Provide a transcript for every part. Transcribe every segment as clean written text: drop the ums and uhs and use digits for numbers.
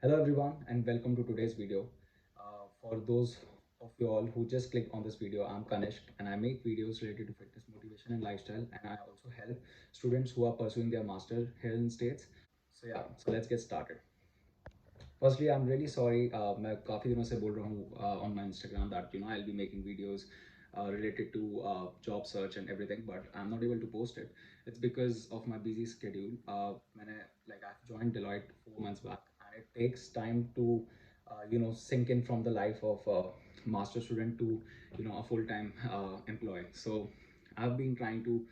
Hello everyone and welcome to today's video. For those of you all who just clicked on this video, I'm Kanishk and I make videos related to fitness motivation and lifestyle, and I also help students who are pursuing their master here in States. So let's get started. Firstly, I'm really sorry. मैं काफ़ी दिनों से बोल रहा हूँ on my Instagram that I'll be making videos related to job search and everything, but I'm not able to post it. It's because of my busy schedule. I've joined Deloitte 4 months back, and it takes time to sink in from the life of a master student to a full-time employee. So I've been trying to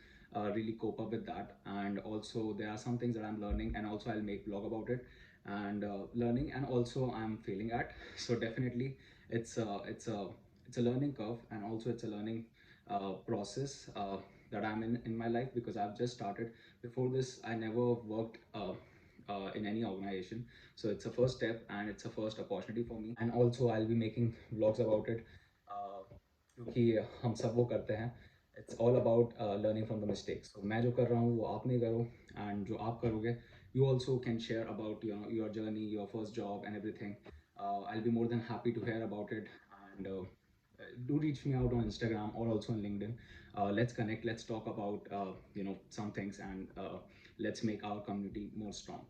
really cope up with that, and also there are some things that I'm learning, and also I'll make blog about it and learning, and also I'm failing at. So definitely it's a learning curve, and also it's a learning process that I'm in my life, because I've just started. Before this I never worked in any organization, so it's a first step and it's a first opportunity for me, and also I'll be making vlogs about it क्योंकि हम सब वो करते हैं. It's all about learning from the mistakes. तो मैं जो कर रहा हूँ वो आप नहीं करो, एंड जो आप करोगे you also can share about your journey, your first job and everything. I'll be more than happy to hear about it, and do reach me out on Instagram or also on LinkedIn. Let's connect, let's talk about some things, and let's make our community more strong.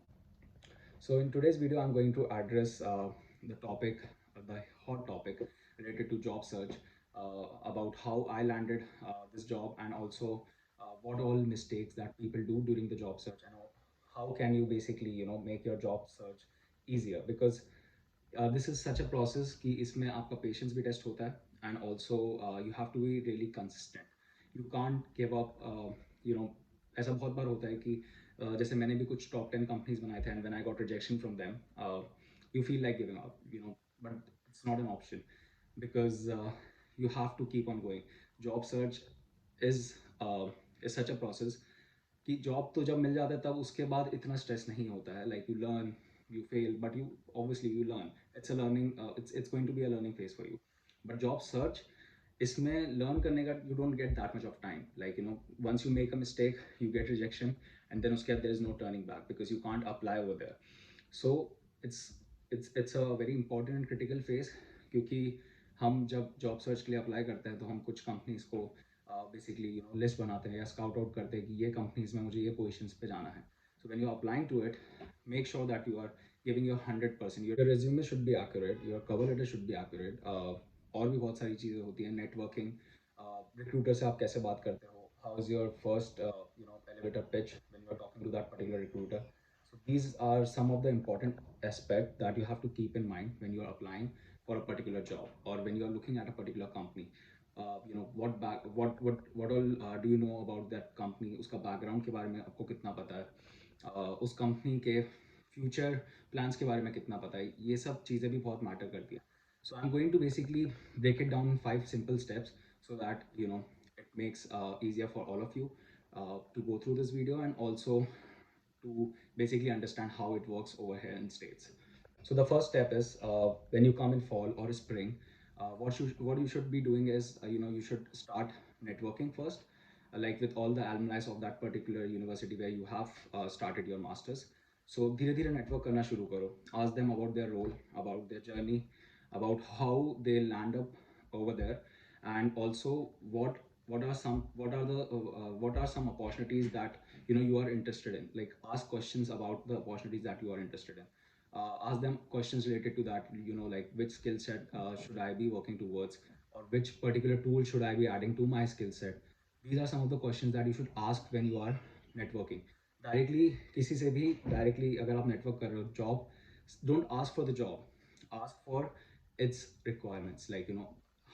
So in today's video, I'm going to address the topic, the hot topic related to job search, about how I landed this job, and also what all mistakes that people do during the job search, and how can you basically make your job search easier, because this is such a process कि इसमें आपका patience भी test होता है, and also you have to be really consistent. You can't give up. ऐसा बहुत बार होता है कि जैसे मैंने भी कुछ top 10 कंपनीज बनाए थे, and when I got rejection from them, you feel like giving up, but it's not an option, because you have to keep on going. Job search is is such a process कि job तो जब मिल जाता है तब उसके बाद इतना stress नहीं होता है. Like you learn, you fail, but you obviously you learn. It's a learning, it's going to be a learning phase for you. But job search, इसमें learn करने का you don't get that much of time. Like once you make a mistake, you get rejection, and then उसके बाद there is no turning back, because you can't apply over there. So it's it's a very important and critical phase, क्योंकि हम जब job search के लिए apply करते हैं तो हम कुछ कंपनीज को बेसिकली लिस्ट बनाते हैं या स्काउट आउट करते हैं कि ये कंपनीज में मुझे ये पोजीशंस पे जाना है. So when you're applying to it, make sure that you are giving your 100%. Your resume should be accurate, your cover letter should be accurate. और भी बहुत सारी चीज़ें होती हैं. नेटवर्किंग, रिक्रूटर से आप कैसे बात करते हो, how is your first elevator pitch when you are talking to that particular recruiter. So these are some of the important aspects that you have to keep in mind when you are applying for a particular job, or when you are looking at a particular company. What all do you know about that company, उसका background के बारे में आपको कितना पता है, उस company के फ्यूचर प्लान्स के बारे में कितना पता है. ये सब चीज़ें भी बहुत मैटर करती हैं. So I am going to basically break it down in 5 simple steps, so that it makes easier for all of you to go through this video, and also to basically understand how it works over here in States. So the first step is, when you come in fall or spring, what you should be doing is, you should start networking first, like with all the alumni of that particular university where you have started your masters. So धीरे धीरे network करना शुरू करो. Ask them about their role, about their journey, about how they land up over there, and also what are some opportunities that you are interested in. Like, ask questions about the opportunities that you are interested in. Ask them questions related to that, like which skill set should I be working towards, or which particular tool should I be adding to my skill set. These are some of the questions that you should ask when you are networking. Directly किसी से भी directly अगर आप network कर रहे हो, job, don't ask for the job, ask for its requirements. Like,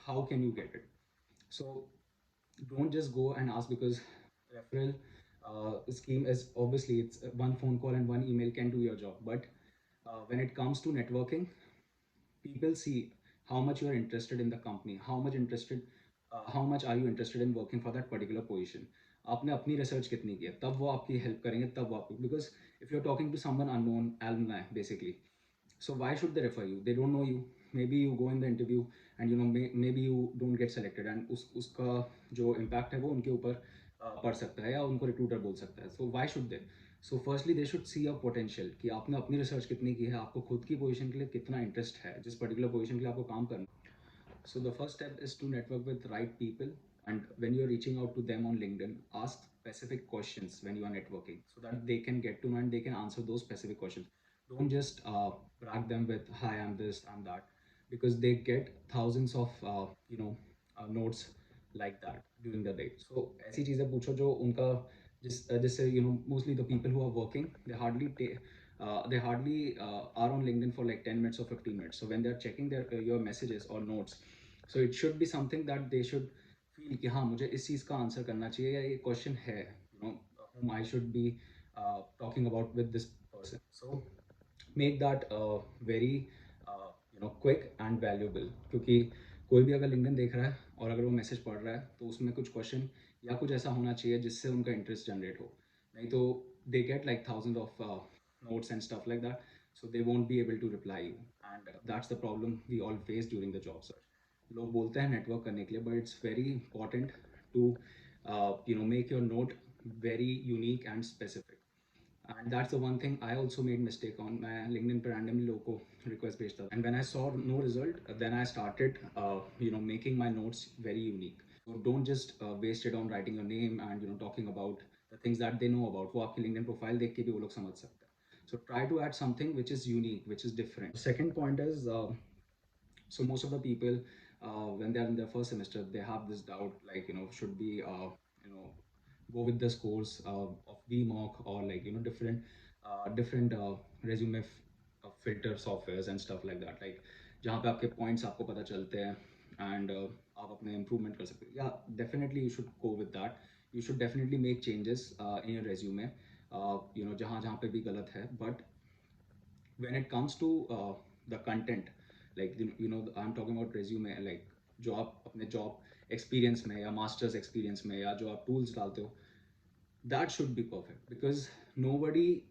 how can you get it. So don't just go and ask, because referral scheme is obviously, it's one phone call and one email can do your job. But when it comes to networking, people see how much you are interested in the company, how much are you interested in working for that particular position. आपने अपनी research कितनी की है, तब वो आपकी help करेंगे, तब वो आपको, because if you are talking to someone unknown alumni basically, so why should they refer you? They don't know you. Maybe you go in the interview and maybe you don't get selected, and उसका जो impact है वो उनके ऊपर पड़ सकता है, या उनको recruiter बोल सकता है. So why should they? So firstly they should see your potential कि आपने अपनी रिसर्च कितनी की है, आपको खुद की पोजीशन के लिए कितना इंटरेस्ट है, जिस पर्टिकुलर पोजीशन के लिए आपको काम करना। So the first step is to network with right people, and when you're reaching out to them on LinkedIn, ask specific questions when you are networking so that they can get to know and they can answer those specific questions. Don't just brag them with "Hi, I'm this, I'm that," because they get thousands of notes like that during the day. So ऐसी चीज़ें पूछो जो उनका जिससे mostly the people who are working, they hardly are on LinkedIn for like 10 minutes or 15 minutes. So when they're checking their your messages or notes, so it should be something that they should feel कि हाँ मुझे इस चीज़ का answer करना चाहिए या ये question है whom I should be talking about with this person. So make that very quick and valuable, क्योंकि कोई भी अगर लिंक्डइन देख रहा है और अगर वो मैसेज पढ़ रहा है तो उसमें कुछ क्वेश्चन या कुछ ऐसा होना चाहिए जिससे उनका इंटरेस्ट जनरेट हो, नहीं तो they get like thousand of notes and stuff like that, so they won't be able to reply you, and that's the problem we all face during the job search. लोग बोलते हैं network करने के लिए, but it's very important to make your note very unique and specific. And that's the one thing I also made mistake on. मैं LinkedIn पर randomly लोगों को request भेजता था, and when I saw no result, then I started making my notes very unique. So don't just waste it on writing your name and talking about the things that they know about. वो आपकी LinkedIn profile देख के भी वो लोग समझ सकते हैं. So try to add something which is unique, which is different. The second point is so most of the people when they are in their first semester, they have this doubt like should be you know go with the scores of VMock or like different resume filter softwares and stuff like that, like जहाँ पे आपके points आपको पता चलते हैं and आप अपने improvement कर सकते हो. Yeah, definitely you should go with that. You should definitely make changes in your resume जहाँ जहाँ पे भी गलत है, but when it comes to the content, like I'm talking about resume, like जो आप अपने job experience में या masters experience में या जो आप tools डालते हो, that should be perfect, because nobody,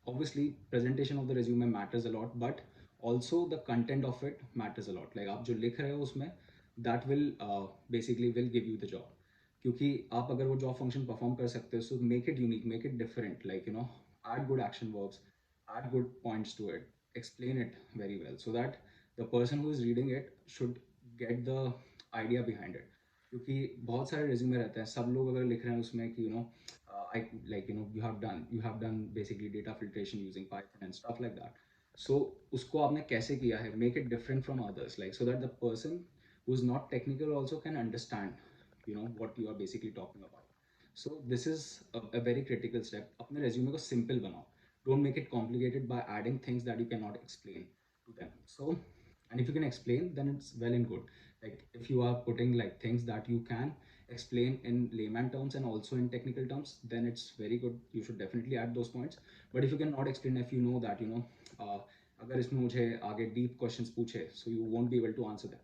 obviously presentation of the resume matters a lot, but also the content of it matters a lot. Like आप जो लिख रहे हो उसमें, that will basically will give you the job, क्योंकि आप अगर वो जॉब फंक्शन परफॉर्म कर सकते हो, so make it unique, make it different, like add good action verbs, add good points to it, explain it very well, so that the person who is reading it should get the idea behind it. क्योंकि बहुत सारे resume रहते हैं, सब लोग अगर लिख रहे हैं उसमें कि I like you have done basically data filtration using Python and stuff like that. So उसको आपने कैसे किया है, make it different from others, like so that the person who is not technical also can understand what you are basically talking about. So this is a very critical step. अपने resume को simple बनाओ, don't make it complicated by adding things that you cannot explain to them. So, and if you can explain, then it's well and good. Like if you are putting like things that you can explain in layman terms and also in technical terms, then it's very good. You should definitely add those points. But if you cannot explain, if you know that अगर इसमें मुझे आगे deep questions पूछे, so you won't be able to answer them,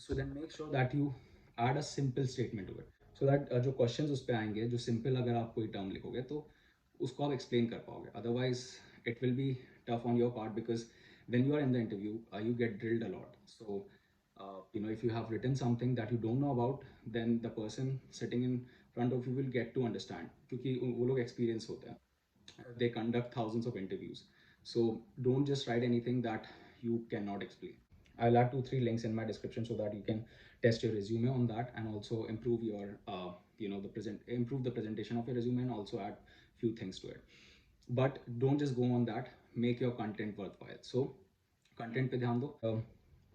so then make sure that you add a simple statement to it, so that जो questions उस पे आएंगे, जो simple अगर आप कोई term लिखोगे तो उसको आप explain कर पाओगे. Otherwise it will be tough on your part, because when you are in the interview you get drilled a lot. So if you have written something that you don't know about, then the person sitting in front of you will get to understand, क्योंकि वो लोग experience होते हैं, they conduct thousands of interviews. So don't just write anything that you cannot explain. I'll add 2-3 links in my description so that you can test your resume on that and also improve your improve the presentation of your resume and also add few things to it. But don't just go on that, make your content worthwhile. So content pe dhyan do.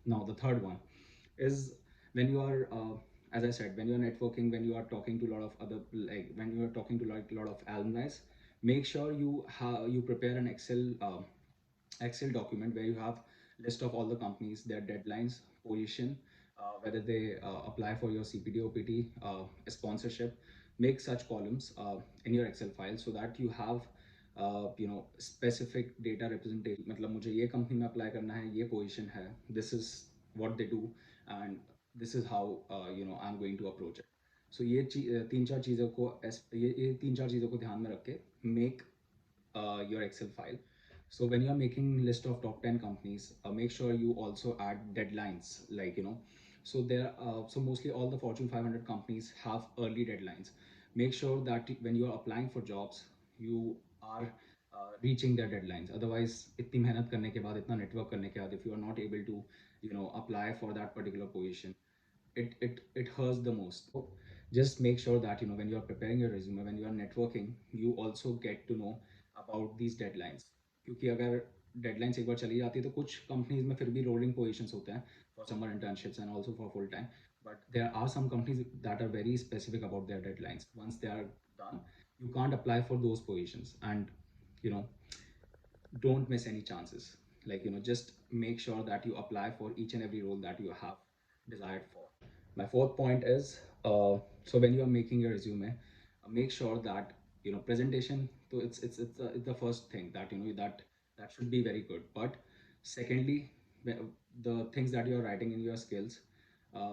Now the third one is when you are as I said, when you are networking, when you are talking to a lot of other, like when you are talking to like a lot of alumni, make sure you prepare an Excel document where you have list of all the companies, their deadlines, position, whether they apply for your CPD, OPT, sponsorship. Make such columns in your Excel file so that you have specific data representation. मतलब मुझे ये company में apply करना है, ये position है, this is what they do, and this is how I'm going to approach it. So ये तीन चार चीज़ों को ये तीन चार चीज़ों को ध्यान में रख के make your Excel file. So when you are making list of top 10 companies, make sure you also add deadlines, like so there so mostly all the Fortune 500 companies have early deadlines. Make sure that when you are applying for jobs, you are reaching their deadlines. Otherwise, इतनी मेहनत करने के बाद, इतना network करने के बाद, if you are not able to, apply for that particular position, it hurts the most. So just make sure that, when you are preparing your resume, when you are networking, you also get to know about these deadlines. क्योंकि अगर deadlines एक बार चली जाती है तो कुछ companies में फिर भी रोलिंग पोजीशंस होते हैं for summer internships and also for full time. But there are some companies that are very specific about their deadlines. Once they are done, you can't apply for those positions. And you know don't miss any chances. Like, just make sure that you apply for each and every role that you have desired for. My fourth point is, so when you are making your resume, make sure that, presentation, so it's the first thing that, that should be very good. But secondly, the things that you're writing in your skills,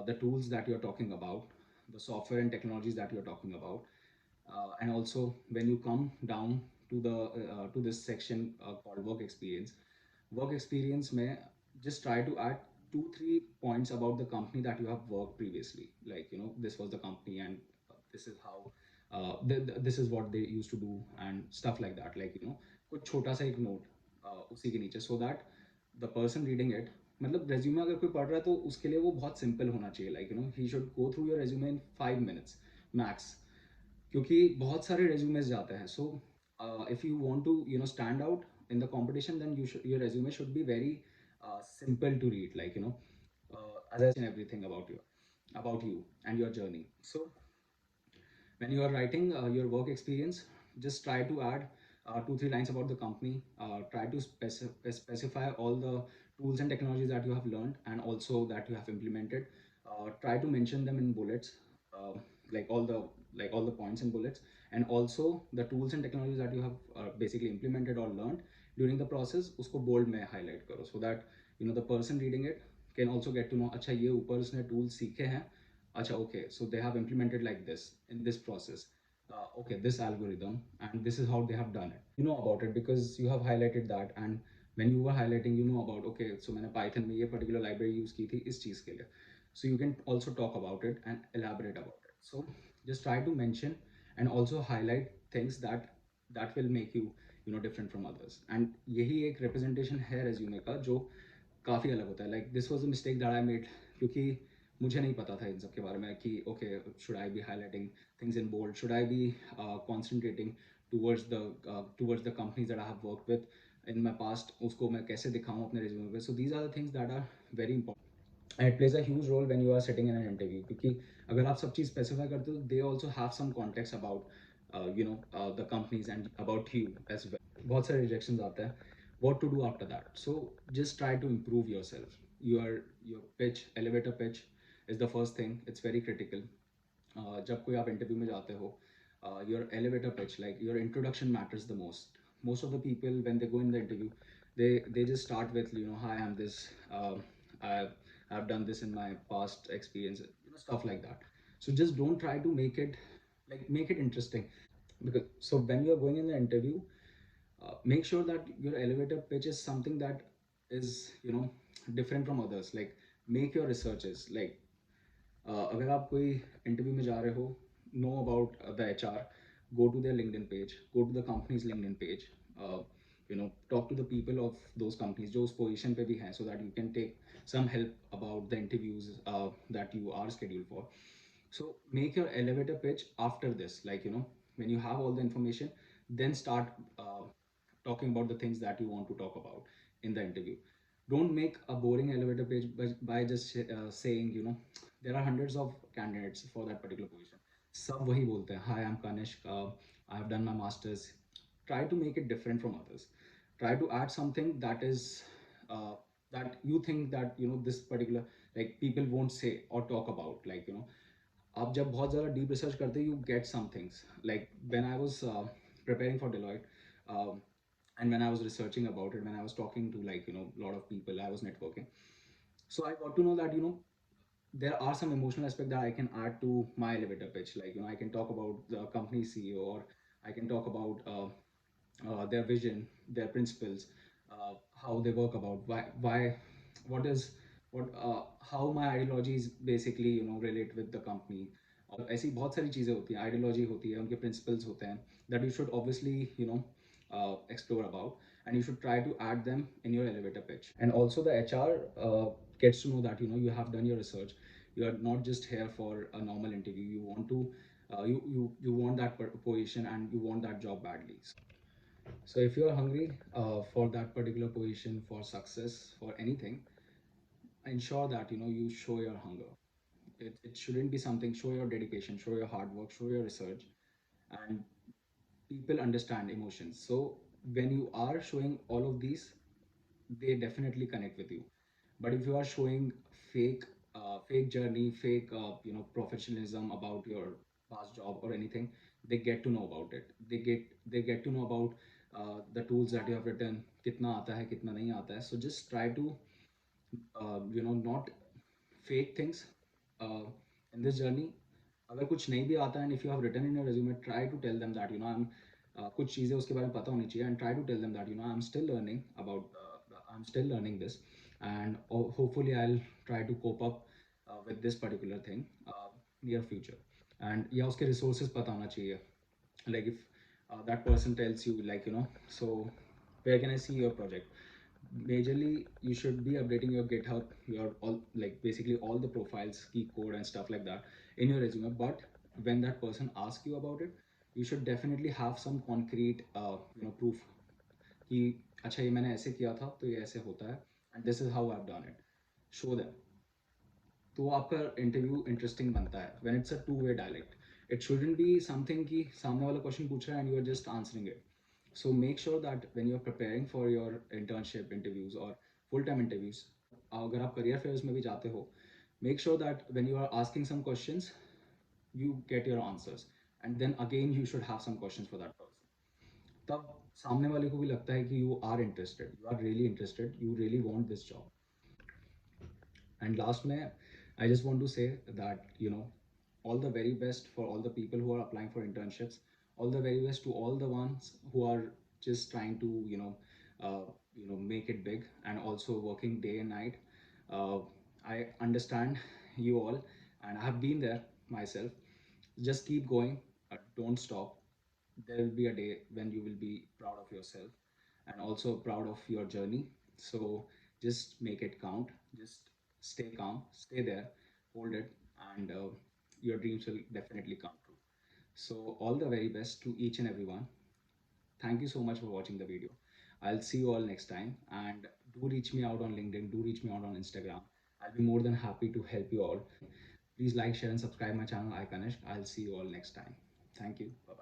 the tools that you're talking about, the software and technologies that you're talking about, and also when you come down to this section called work experience may just try to add 2-3 points about the company that you have worked previously. Like, this was the company, and this is how this is what they used to do and stuff like that. Like, कुछ छोटा सा एक note उसी के नीचे, so that the person reading it, मतलब resume अगर कोई पढ़ रहा है तो उसके लिए वो बहुत सिंपल होना चाहिए. Like, he should go through your resume in 5 minutes max. क्योंकि बहुत सारे रेज्यूमेस जाते हैं. So if you want to stand out in the competition, then your resume should be very simple to read. Like, as I said, everything about you and your journey. So when you are writing your work experience, just try to add 2-3 lines about the company. Try to specify all the tools and technologies that you have learned and also that you have implemented. Try to mention them in bullets, uh, like all the points in bullets, and also the tools and technologies that you have basically implemented or learned during the process. Usko bold में highlight करो, so that the person reading it can also get to know, अच्छा ये ऊपर उसने tools सीखे हैं. Acha, okay, so they have implemented like this in this process. Okay, this algorithm, and this is how they have done it. You know about it because you have highlighted that, and when you were highlighting, about, okay, so मैंने Python में ये particular library use की थी इस चीज़ के लिए. So you can also talk about it and elaborate about it. So just try to mention and also highlight things that will make you different from others. And यही एक representation है resume का जो काफ़ी अलग होता है. Like, this was a mistake that I made क्योंकि मुझे नहीं पता था इन सब के बारे में कि okay, should I be highlighting things in bold, should I be concentrating towards the companies that I have worked with in my past, उसको मैं कैसे दिखाऊं अपने रिज्यूमे पे. So these are the things that are very important and it plays a huge role when you are sitting in an interview. क्योंकि अगर आप सब चीज़ स्पेसिफाई करते हो, they also have some context about the companies and about you as well. बहुत सारे rejections आते हैं. What to do after that? So just try to improve yourself. Your pitch, elevator pitch, is the first thing. It's very critical. जब कोई आप interview में जाते हो, your elevator pitch, like your introduction, matters the most. Most of the people, when they go in the interview, they just start with, hi, I'm this, I've done this in my past experience, stuff like that. So just don't try to make it interesting. Because so when you're going in the interview, make sure that your elevator pitch is something that is different from others. Like, make your researches. Like, अगर आप कोई interview में जा रहे हो, know about the HR, go to their LinkedIn page, go to the company's LinkedIn page, talk to the people of those companies जो उस position पे भी हैं, so that you can take some help about the interviews that you are scheduled for. So make your elevator pitch after this. Like, when you have all the information, then start talking about the things that you want to talk about in the interview. Don't make a boring elevator pitch by just saying, there are hundreds of candidates for that particular position. सब वही बोलते हैं, hi, I'm Kanishk, I have done my masters. Try to make it different from others. Try to add something that is that you think that this particular, like, people won't say or talk about. Like, आप जब बहुत ज़्यादा deep research करते हो, you get some things. Like, when I was preparing for Deloitte, and when I was researching about it, when I was talking to, like, a lot of people, I was networking. So I got to know that there are some emotional aspect that I can add to my elevator pitch. Like, I can talk about the company CEO, or I can talk about their vision, their principles, how they work, about why, what is, how my ideologies basically relate with the company. और ऐसी बहुत सारी चीज़ें होती हैं, ideology होती है, उनके प्रिंसिपल्स होते हैं, that you should obviously explore about, and you should try to add them in your elevator pitch. And also the HR gets to know that you have done your research. You are not just here for a normal interview. You want to you want that position, and you want that job badly. So if you are hungry for that particular position, for success, for anything, ensure that you show your hunger. It shouldn't be something. Show your dedication, show your hard work, show your research, and people understand emotions. So when you are showing all of these, they definitely connect with you. But if you are showing fake fake journey, fake professionalism about your past job or anything, they get to know about it. They get to know about the tools that you have written, kitna aata hai, kitna nahi aata hai. So just try to not fake things uh, in this journey. अगर कुछ नहीं भी आता है, and if you have written in your resume, try to tell them that I'm कुछ चीज़ें उसके बारे में पता होनी चाहिए, and try to tell them that I'm still learning about I'm still learning this, and hopefully I'll try to cope up with this particular thing near future. And या उसके resources पता होना चाहिए. Like if that person tells you, like so where can I see your project. Majorly you should be updating your GitHub, your all, like basically all the profiles, key code and stuff like that in your resume. But when that person asks you about it, you should definitely have some concrete proof कि अच्छा ये मैंने ऐसे किया था, तो ये ऐसे होता है, and this is how I've done it. Show them. तो आपका इंटरव्यू इंटरेस्टिंग बनता है when it's a two way dialect. It shouldn't be something कि सामने वाला क्वेश्चन पूछ रहा है and you are just answering it. So make sure that when you are preparing for your internship interviews और full time interviews, अगर आप career fairs में भी जाते हो, make sure that when you are asking some questions you get your answers, and then again you should have some questions for that person. तब सामने वाले को भी लगता है कि you are interested, you are really interested, you really want this job. And last mein, I just want to say that all the very best for all the people who are applying for internships. All the very best to all the ones who are just trying to make it big and also working day and night. Uh, I understand you all, and I have been there myself. Just keep going. Don't stop. There will be a day when you will be proud of yourself and also proud of your journey. So just make it count. Just stay calm, stay there, hold it, and your dreams will definitely come true. So all the very best to each and everyone. Thank you so much for watching the video. I'll see you all next time, and do reach me out on LinkedIn, do reach me out on Instagram. I'll be more than happy to help you all. Please like, share, and subscribe my channel, Iconish. I'll see you all next time. Thank you. Bye bye.